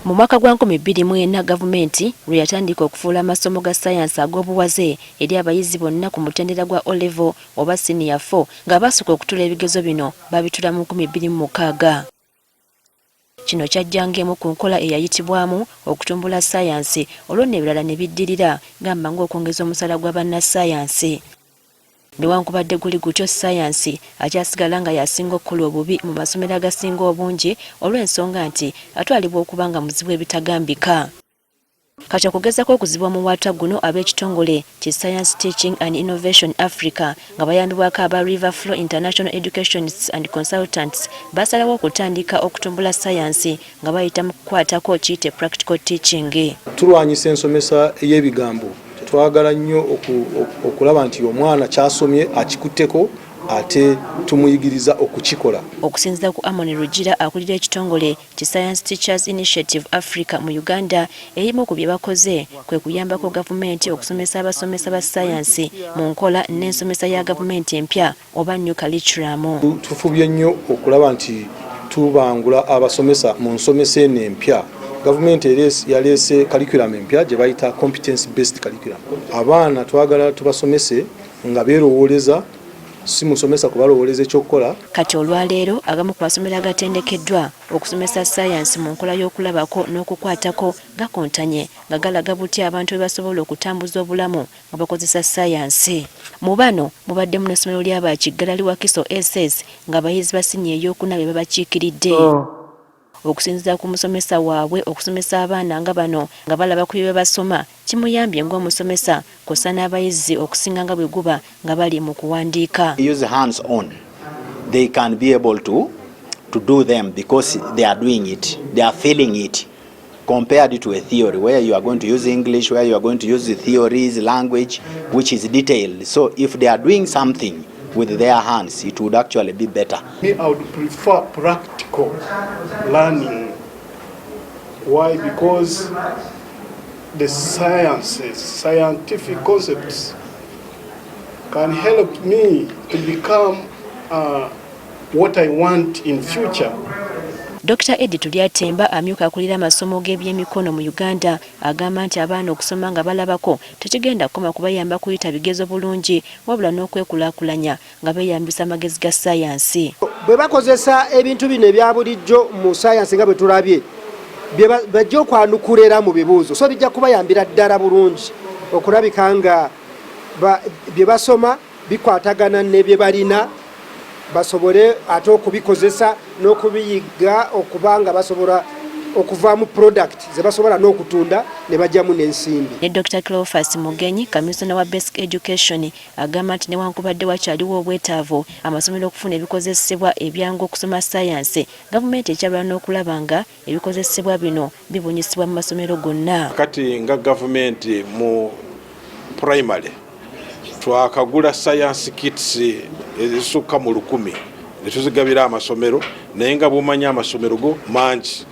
Mu mwaka gwa 2024 gavumenti lwe yatandika okufuula amasomo ga ssayansi ag'obuwaze eri abayizi bonna ku mutendera gwa O-level oba senior 4 nga basooka okutula ebigezo bino babitula mu 2006. Kino kyajjangemu ku nkola eyayitibwamu okutumbula ssayansi olwo n'ebirala ne biddirira gamba ng'okwongeza omusala gwa bannassaayansi. Newankubadde guli gutyo ssayansi akyasigala nga yasinga okukola obubi mu masomero agasinga obungi olw'ensonga nti atwalibwa okuba nga muzibu ebitagambika. Kati okugezako okuzibwa mu bwata guno ab'ekitongole ki Science Teaching and Innovation Africa nga bayambibwako aba River Flow International Educationists and Consultants basalawo okutandika okutumbula ssayansi nga bayita mu kukwatako kiyite practical teaching. Tulwanyisa ensomesa ey'ebigambo. Twagala nnyo okulaba nti omwana kyasomye akikutteko ate tumuyigiriza okukikola. Okusinziza ku Amon Rugira akulira ekitongole ki Science Teachers Initiative Africa mu Uganda, ebimu ku bye bakoze kwe kuyambako gavumenti okusomesa abasomesa ba ssayansi mu nkola n'ensomesa ya gavumenti empya oba new curriculum. Tufubye nnyo okulaba nti tubangula abasomesa mu nsomesa eno empya. Government yalese curriculum empya gye bayita competence based curriculum. Abaana twagala tubasomese nga beerowooleza, si musomesa kubalowoleza ekyokukola. Kati olwaleero agamu ku basomero agatendekeddwa okusomesa ssayansi mu nkola y'okulabako n'okukwatako gakontanye nga galaga buti abantu bwe basobola okutambuza obulamu nga bakozesa ssayansi. Mu bano mubaddemu n'essomero ly'Abakiggalali Wakiso SS nga abayizi basinye ey'okuna be babakiikiridde. Okusinziza ku musomesa waabwe okusomesa abaana nga bano nga balaba ku bye basoma kimuyambye ng'omusomesa kw'ossa n'abayizi okusinga nga bwe guba nga bali mu kuwandiika. Use hands on. They can be able to do them because they are doing it. They are feeling it. Compared to a theory where you are going to use English, where you are going to use the theories, language, which is detailed. So if they are doing something with their hands, it would actually be better. I would prefer practical learning. Why? Because the sciences, scientific concepts can help me to become what I want in future. Dr. Eddie Tulyatemba amyuka akulira amasomo g'ebyemikono mu Uganda agamba nti abaana okusoma nga balabako tekigenda kukoma kubayamba kuyita bigezo bulungi wabula n'okwekulaakulanya nga beeyambisa amagezi ga ssayansi. Bwe bakozesa ebintu bino ebya bulijjo mu ssayansi nga bwe tulabye bajja okwanukulera mu bibuuzo, so bijja kubayambira ddala bulungi okulabika nga bye basoma bikwatagana ne bye balina basobole ate okubikozesa n'okubiyiga okubanga basobola okuvaamu product ze basobola n'okutunda ne bajjamu n'ensimbi. Ne Dr. Cleophas Mugenyi, Kamisona wa Basic Education, agamba nti newankubadde wakyaliwo obwetaavu amasomero okufuna ebikozesebwa ebyangu okusoma ssayansi, gavumenti ekyalwa n'okulaba nga ebikozesebwa bino bibunyisibwa mu masomero gonna. Kati nga gavumenti mu primary twakagula science kits ezisukka mu 1,000 ne tuzigabira amasomero, naye nga bw'omanya amasomero go mangi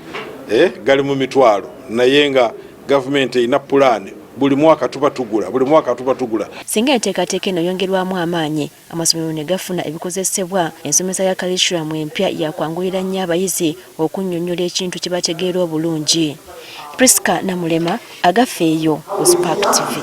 gali mu mitwalo, naye nga gavumenti erina pulaani buli mwaka tuba tugula. Singa enteekateeka eno yongerwamu amaanyi, amasomero ne gafuna ebikozesebwa, ensomesa ya curriculum empya yakwanguyira nnyo abayizi okunnyonnyola ekintu kye bategeera obulungi. Priska Namulema, Agafeeyo ku Spark TV.